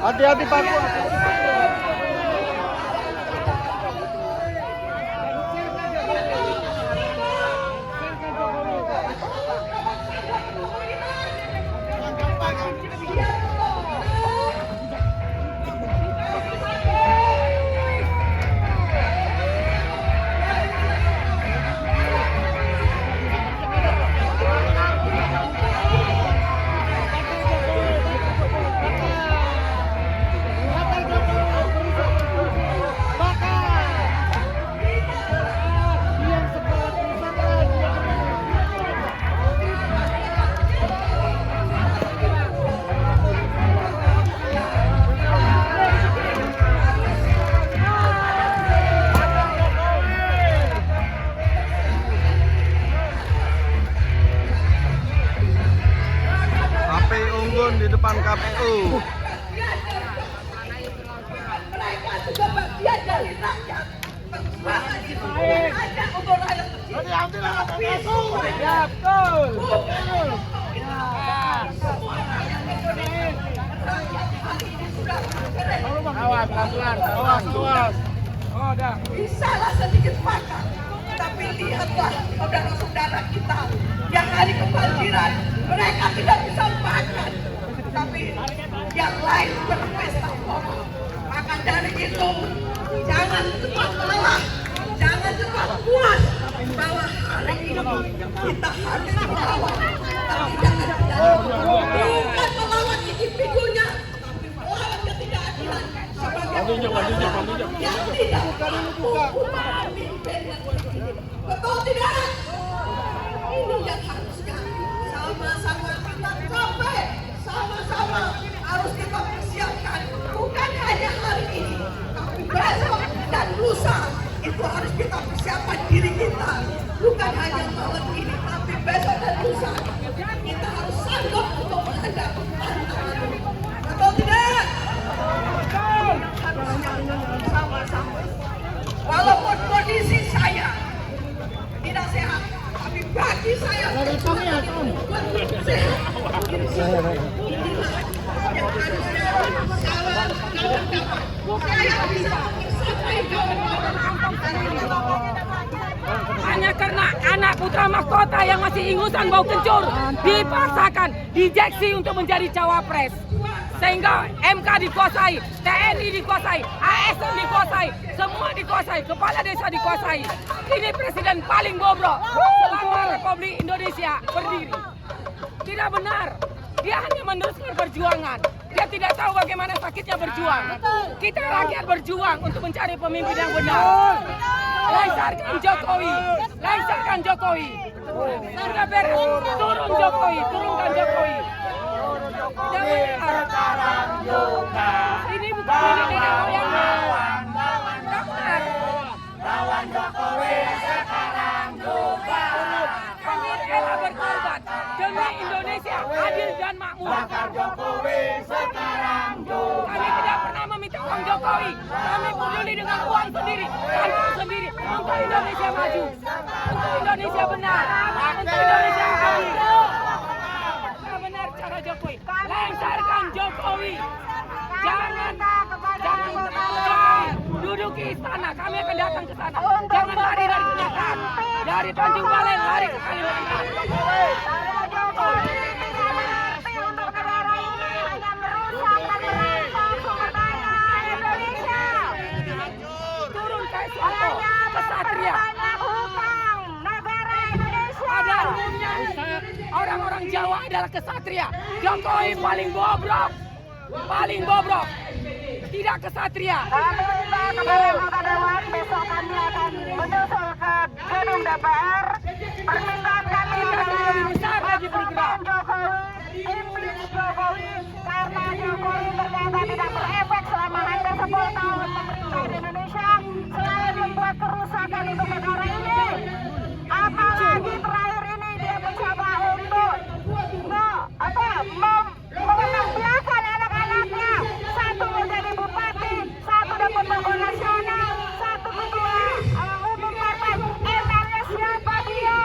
Hati-hati Pak. Di depan KPU. Mereka juga bagian dari rakyat. Bisalah sedikit makan, tapi lihatlah saudara-saudara kita yang hari kebanjiran, mereka tidak bisa makan. Tapi yang lain berpesta pokok. Maka dari itu jangan cepat lelah, jangan cepat puas bahwa hari ini kita harus melawan. Tapi bukan melawan individunya, tapi melawan ketidakadilan sebagai yang tidak mampu memimpin negeri. Betul tidak? Ini yang harusnya sama-sama kita capai. Sama-sama harus kita persiapkan, bukan hanya hari ini, tapi besok dan lusa. Itu harus kita persiapkan diri kita, bukan hanya malam ini, tapi besok dan lusa. Kita harus sanggup untuk menghadapi tantangan. Betul tidak? Harusnya sama-sama. Walaupun kondisi saya tidak sehat, tapi bagi saya sehat. Hanya karena anak putra mahkota yang masih ingusan bau kencur dipaksakan, dijeksi untuk menjadi cawapres. Sehingga MK dikuasai, TNI dikuasai, ASN dikuasai, semua dikuasai, kepala desa dikuasai. Ini presiden paling bobrok selama Republik Indonesia berdiri. Tidak benar. Dia hanya meneruskan perjuangan. Dia tidak tahu bagaimana sakitnya berjuang. Kita rakyat berjuang untuk mencari pemimpin yang benar. Lancarkan Jokowi, lancarkan Jokowi. Sudah beres, turun Jokowi, turunkan Jokowi. Sekarang juga. Ini bukan nenek moyangnya. Lawan Jokowi sekarang juga. Kami rela berkorban demi Indonesia adil dan makmur. Bakar Jokowi sekarang juga. Kami tidak pernah meminta uang Jokowi. Kami peduli dengan uang sendiri, kantong sendiri untuk Indonesia maju, untuk Indonesia benar, untuk Indonesia adil. Benar cara Jokowi. Lancarkan Jokowi. Jangan duduki istana. Kami akan datang ke sana. Jangan lari dari kenyataan. Dari Tanjung Balai lari ke Kalimantan. Turun kayak Soeharto, kesatria. Pada umumnya orang-orang Jawa adalah kesatria. Jokowi paling bobrok, paling bobrok, tidak kesatria. Kami minta kepada anggota dewan besok kami akan menyusul ke gedung DPR. Permintaan kami adalah impeachment Jokowi, impeach Jokowi karena Jokowi ternyata tidak berefek selama hampir 10 tahun memerintah di Indonesia, selain membuat kerusakan untuk negara ini. Apalagi terakhir ini dia mencoba untuk menampiakan anak-anaknya, satu menjadi bupati, satu dapat tokoh nasional, satu ketua umum partai. Emangnya siapa dia?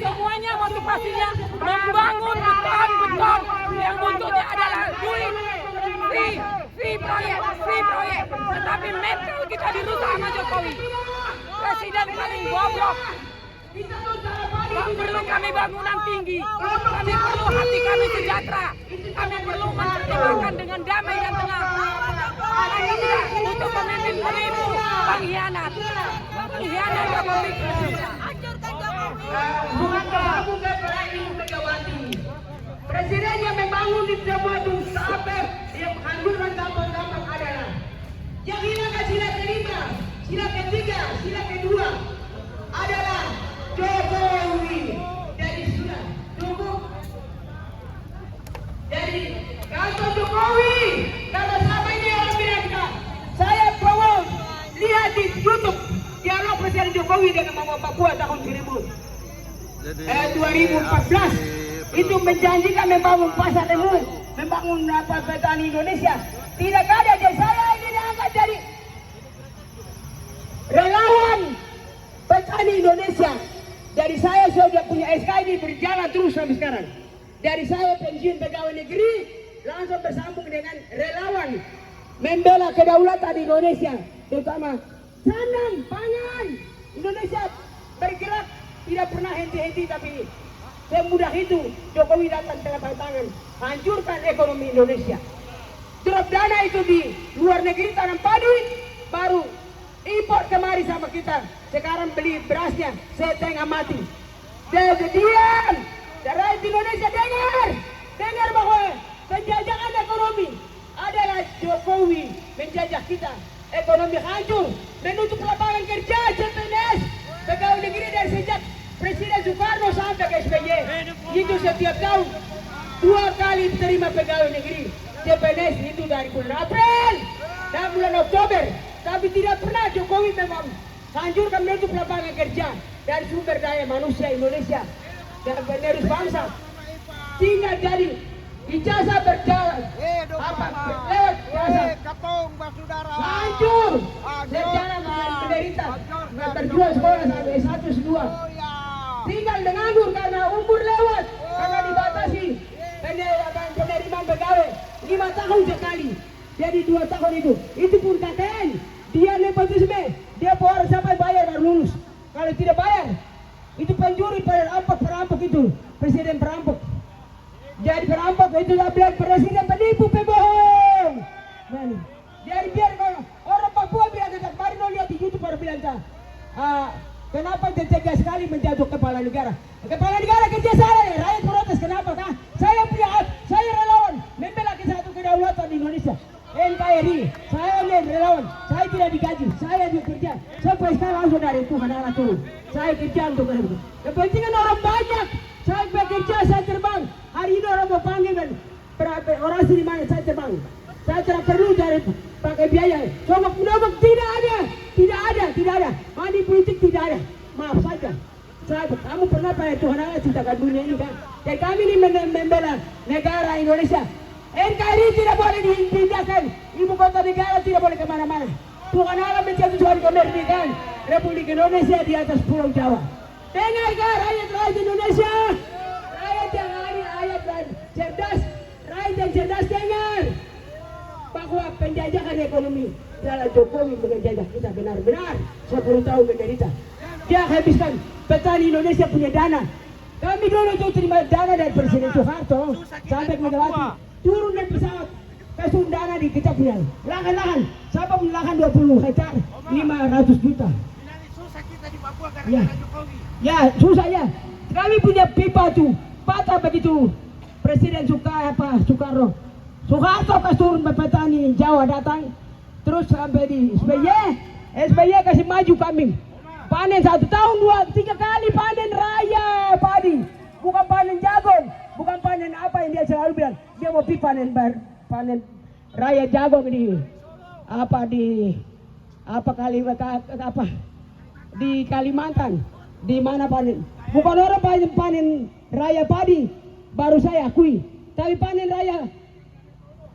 Semuanya motivasinya membangun beton-beton yang buntutnya adalah duit. free proyek, tetapi mental kita dirusak sama Jokowi. Presiden paling goblok. Tak perlu kami bangunan tinggi, kami perlu hati kami sejahtera, kami perlu mencari dengan damai dan tenang. Kami tidak butuh pemimpin penipu, pengkhianat Republik ini. Presiden yang membangun di Jamadun sampai yang menghancurkan kampung-kampung adalah yang hilangkan sila kelima, sila ketiga, sila kedua adalah Jokowi. Jadi sudah cukup. Jadi kantor Jokowi kalau sama ini orang bilang saya promote lihat di YouTube dialog Presiden Jokowi dengan Mama Papua tahun 2014. Itu menjanjikan membangun pasar temu, membangun petani Indonesia. Tidak ada. Jadi saya ini diangkat jadi relawan petani Indonesia. Dari saya sudah punya SK ini berjalan terus sampai sekarang. Dari saya pensiun pegawai negeri langsung bersambung dengan relawan membela kedaulatan Indonesia, terutama tanam pangan Indonesia bergerak tidak pernah henti-henti, tapi semudah itu Jokowi datang tengah tangan hancurkan ekonomi Indonesia. Drop dana itu di luar negeri tanam padi, baru import kemari sama kita. Sekarang beli berasnya setengah mati. Diam. Rakyat Indonesia dengar bahwa penjajahan ekonomi adalah Jokowi menjajah kita. Ekonomi hancur, menutup lapangan kerja CPNS pegawai negeri dari sejak Presiden Soekarno sampai ke SBY. Itu setiap tahun 2 kali terima pegawai negeri CPNS itu dari bulan April dan bulan Oktober. Tapi tidak pernah Jokowi memang hancurkan menutup lapangan kerja dari sumber daya manusia Indonesia dan penerus bangsa. Tinggal jadi ijazah berjalan lewat ijazah hancur secara menderita berjuang sekolah sampai S1 S2. Tinggal nganggur karena umur lewat, karena dibatasi penerimaan pegawai 5 tahun sekali. Jadi 2 tahun itu pun KKN. Dia nepotisme, dia harus sampai bayar baru lulus. Kalau tidak bayar, itu pencuri, perampok itu, presiden perampok. Jadi perampok itu bilang presiden penipu, pebohong. Jadi biar kalau orang Papua bilang kemarin lo lihat di YouTube baru bilang kenapa tega sekali menjatuh kepala negara? Kepala negara kerja salah ya, rakyat protes kenapa? Saya punya hak, saya relawan membela satu kedaulatan di Indonesia. NKRI, saya relawan, saya tidak digaji, saya bekerja. Sampai sekarang langsung dari Tuhan Allah turun. Saya kerja untuk itu. Kepentingan orang banyak. Saya bekerja, saya terbang. Hari ini orang mau panggil dan orang di mana saya terbang. Saya tidak perlu cari pakai biaya. Somok tidak ada. Money politik tidak ada. Maaf saja. Kamu pernah pakai Tuhan Allah ciptakan dunia ini kan? Dan kami ini membela negara Indonesia. NKRI tidak boleh dipindahkan. Ibu kota negara tidak boleh kemana-mana. Tuhan Allah menjatuhkan kemerdekaan Republik Indonesia di atas Pulau Jawa. Dengarkan rakyat Indonesia. Rakyat yang cerdas dengar bahwa penjajahan ekonomi adalah Jokowi menjajah kita benar-benar 10 tahun menderita. Dia habiskan petani Indonesia punya dana. Kami dulu itu terima dana dari Presiden Soeharto sampai Megawati. Turun dari pesawat, kasih dana di kita punya lahan-lahan. Siapa punya lahan 20 hektar, 500 juta. Susah kita di Papua karena Ya. Jokowi. Ya, susah ya. Kami punya pipa tuh, patah begitu. Presiden Soekarno. Soeharto kasih turun petani Jawa datang, terus sampai di SBY kasih maju kami. Panen 1 tahun 2-3 kali panen raya padi, bukan panen jagung, bukan panen apa yang dia selalu bilang. Dia mau panen raya jagung di Kalimantan. Di mana panen? Bukan orang panen raya padi, baru saya akui. Tapi panen raya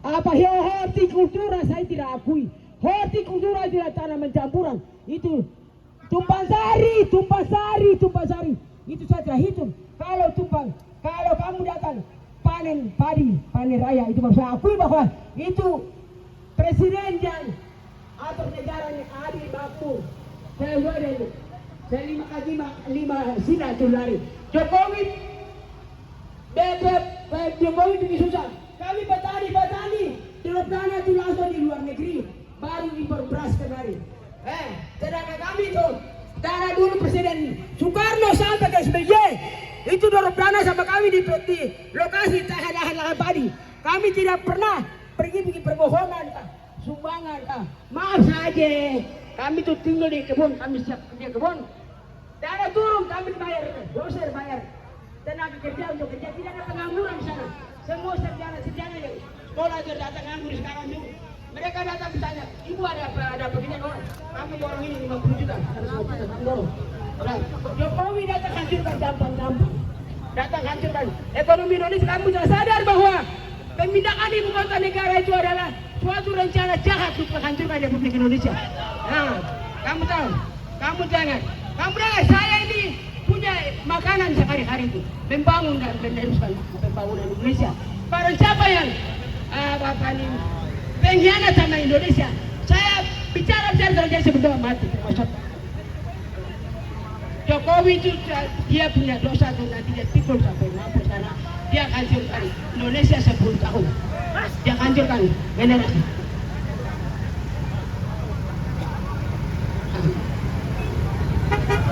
hortikultura saya tidak akui. Hortikultura adalah tanaman campuran. Itu tumpang sari. Itu saya tidak hitung. Kalau kamu datang panen padi, panen raya, itu saya akui bahwa itu presiden yang atur negara yang adil makmur. Saya udah saya lima sila tu lari. Jokowi Jokowi bikin susah. Kami petani di Ropdana itu langsung di luar negeri baru impor beras kemari. Sedangkan kami itu dana dulu Presiden Soekarno sampai ke SBY itu di Ropdana sama kami di lokasi lahan padi. Kami tidak pernah pergi bikin permohonan sumbangan. Maaf saja, kami tuh tinggal di kebun, kami siap kerja kebun. Dana turun kami bayar, doser bayar. Tenaga kerja untuk kerja, tidak ada pengangguran di sana. Semua sarjana yang sekolah itu datang nganggur sekarang juga. Mereka datang bertanya, ibu ada begini orang, kami orang ini 50 juta, harus 50 juta, kami dorong. Nah, Jokowi datang hancurkan gampang-gampang. Datang hancurkan ekonomi Indonesia. Kamu sudah sadar bahwa pemindahan ibu kota negara itu adalah suatu rencana jahat untuk menghancurkan Republik Indonesia. Nah, kamu tahu, kamu jangan, saya ini punya makanan sehari-hari itu, membangun dan meneruskan pembangunan Indonesia. Para siapa yang pengkhianat sama Indonesia, saya bicara saja sebelum mati. Jokowi itu dia punya dosa dan nanti dia pikul sampai mampu sana. Dia hancurkan Indonesia 10 tahun. Dia hancurkan generasi.